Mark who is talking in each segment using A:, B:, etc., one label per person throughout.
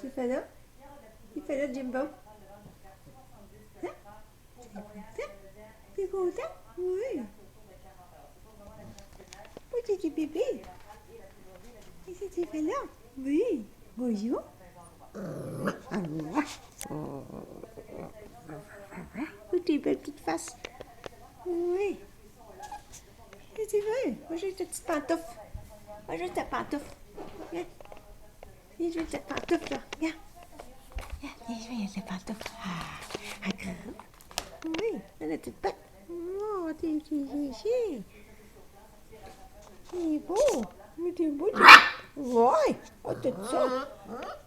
A: Tu fais là? Tu fais là, Jimbo? Hein? T'es content? Oui. Oui, tu es bébé. Qu'est-ce que tu fais là? Oui. Bonjour. Oui, tu belle petite face. Oui. Qu'est-ce que tu veux? Moi, j'ai ta petite pantoufle. Moi, j'ai ta pantoufle. Viens. Viens, je vais ta pantoufle, là. Viens. Viens, je vais ta pantoufle. Oui, elle a toute patte. Oh, t'es chichi. T'es beau. Mais t'es beau, t'es... Ouais. Oh, tout ça.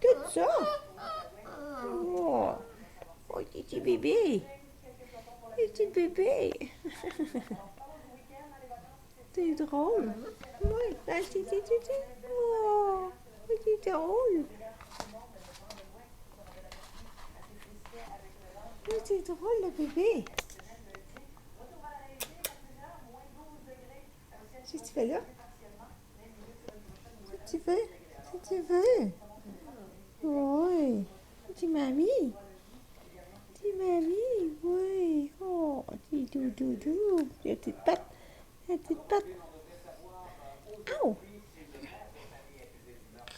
A: Tout ça. Oh, oh petit bébé. Petit bébé. C'est drôle. Oui, là, oh, c'est drôle. Oui, c'est drôle, le bébé. Qu'est-ce que tu fais là? Si tu veux, si tu veux. Oui. Petit mamie. Petit mamie, oui. Oh, petit doudou. La petite patte. La petite patte. Au.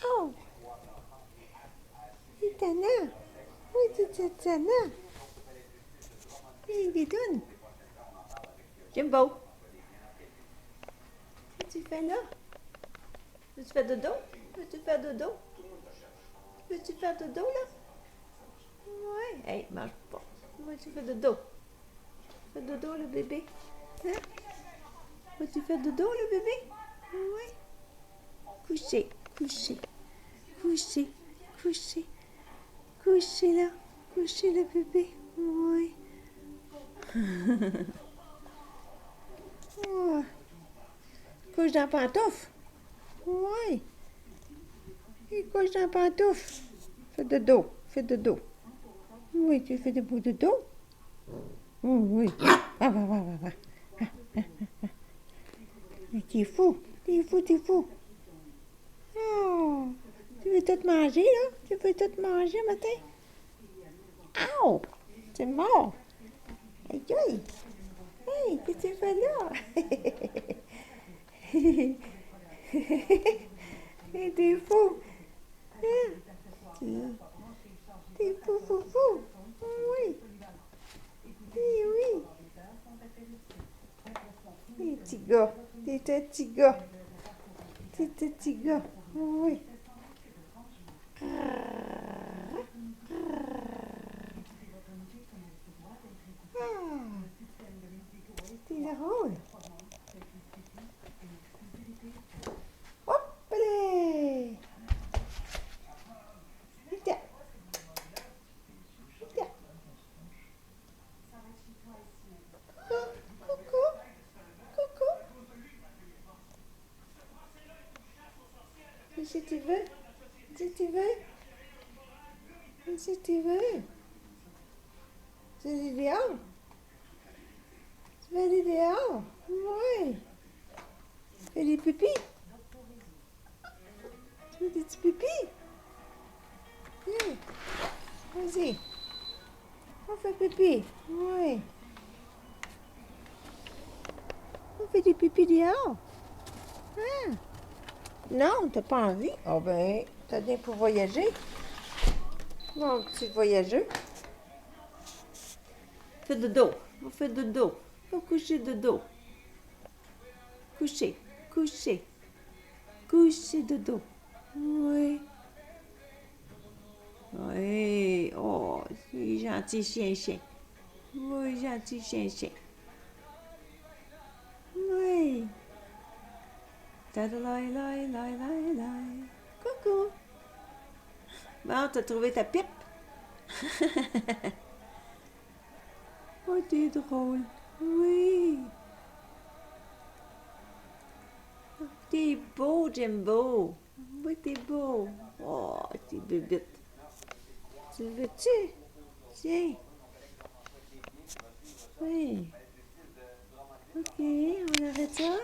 A: Au. C'est Tana. Oui, c'est Tana. Hey, Bidoune. Jimbo. Qu'est-ce que tu fais là? Veux-tu faire dodo? Veux-tu faire dodo? Veux-tu faire dodo, là? Ouais. Hey, mange pas. Veux-tu faire dodo? Fais dodo, le bébé. Hein? Veux-tu faire dodo, le bébé? Oui. Coucher, coucher, coucher, coucher, coucher là. Coucher, le bébé. Oui. Oh. Couche dans la pantoufle. Oui. Il couche dans la pantoufle. Fais dodo, fais dodo. Oui, tu fais des bouts de dos? Oh, oui. Va, va, va, va, va. Mais t'es fou, t'es fou, t'es fou. Oh, tu veux tout manger, là? Tu veux tout manger matin? Ow! C'est mort. Aïe, aïe. Hey, qu'est-ce que tu fais là? T'es fou. Hein? T'es fou, fou, fou. Oui. Oui, oui. T'es petit gars. T'es un petit gars. T'es un petit gars. Oui. Ah. T'es drôle. Hop là. Viens. Viens. Coucou. Coucou. Si tu veux. Si tu veux. Si tu veux. C'est l'idéal. Tu veux aller dehors? Oui. Fais des pipis. Tu veux des petits pipis? Viens. Vas-y. On fait pipi. Oui. On fait des pipis dehors. Hein? Non, t'as pas envie? Oh ben, t'as bien pour voyager. Mon petit voyageux. Fais dodo. On fait dodo. Faut coucher dodo. Coucher. Coucher. Coucher dodo. Oui. Oui. Oh, c'est gentil chien. Oui, gentil chien. Oui. Tadalai. Coucou. Bon, t'as trouvé ta pipe? Oh, t'es drôle. Oui. T'es beau, Jimbo. Oui, t'es beau. Oh, t'es bébite. Tu le veux-tu? Tiens. Oui. Ok, on arrête ça.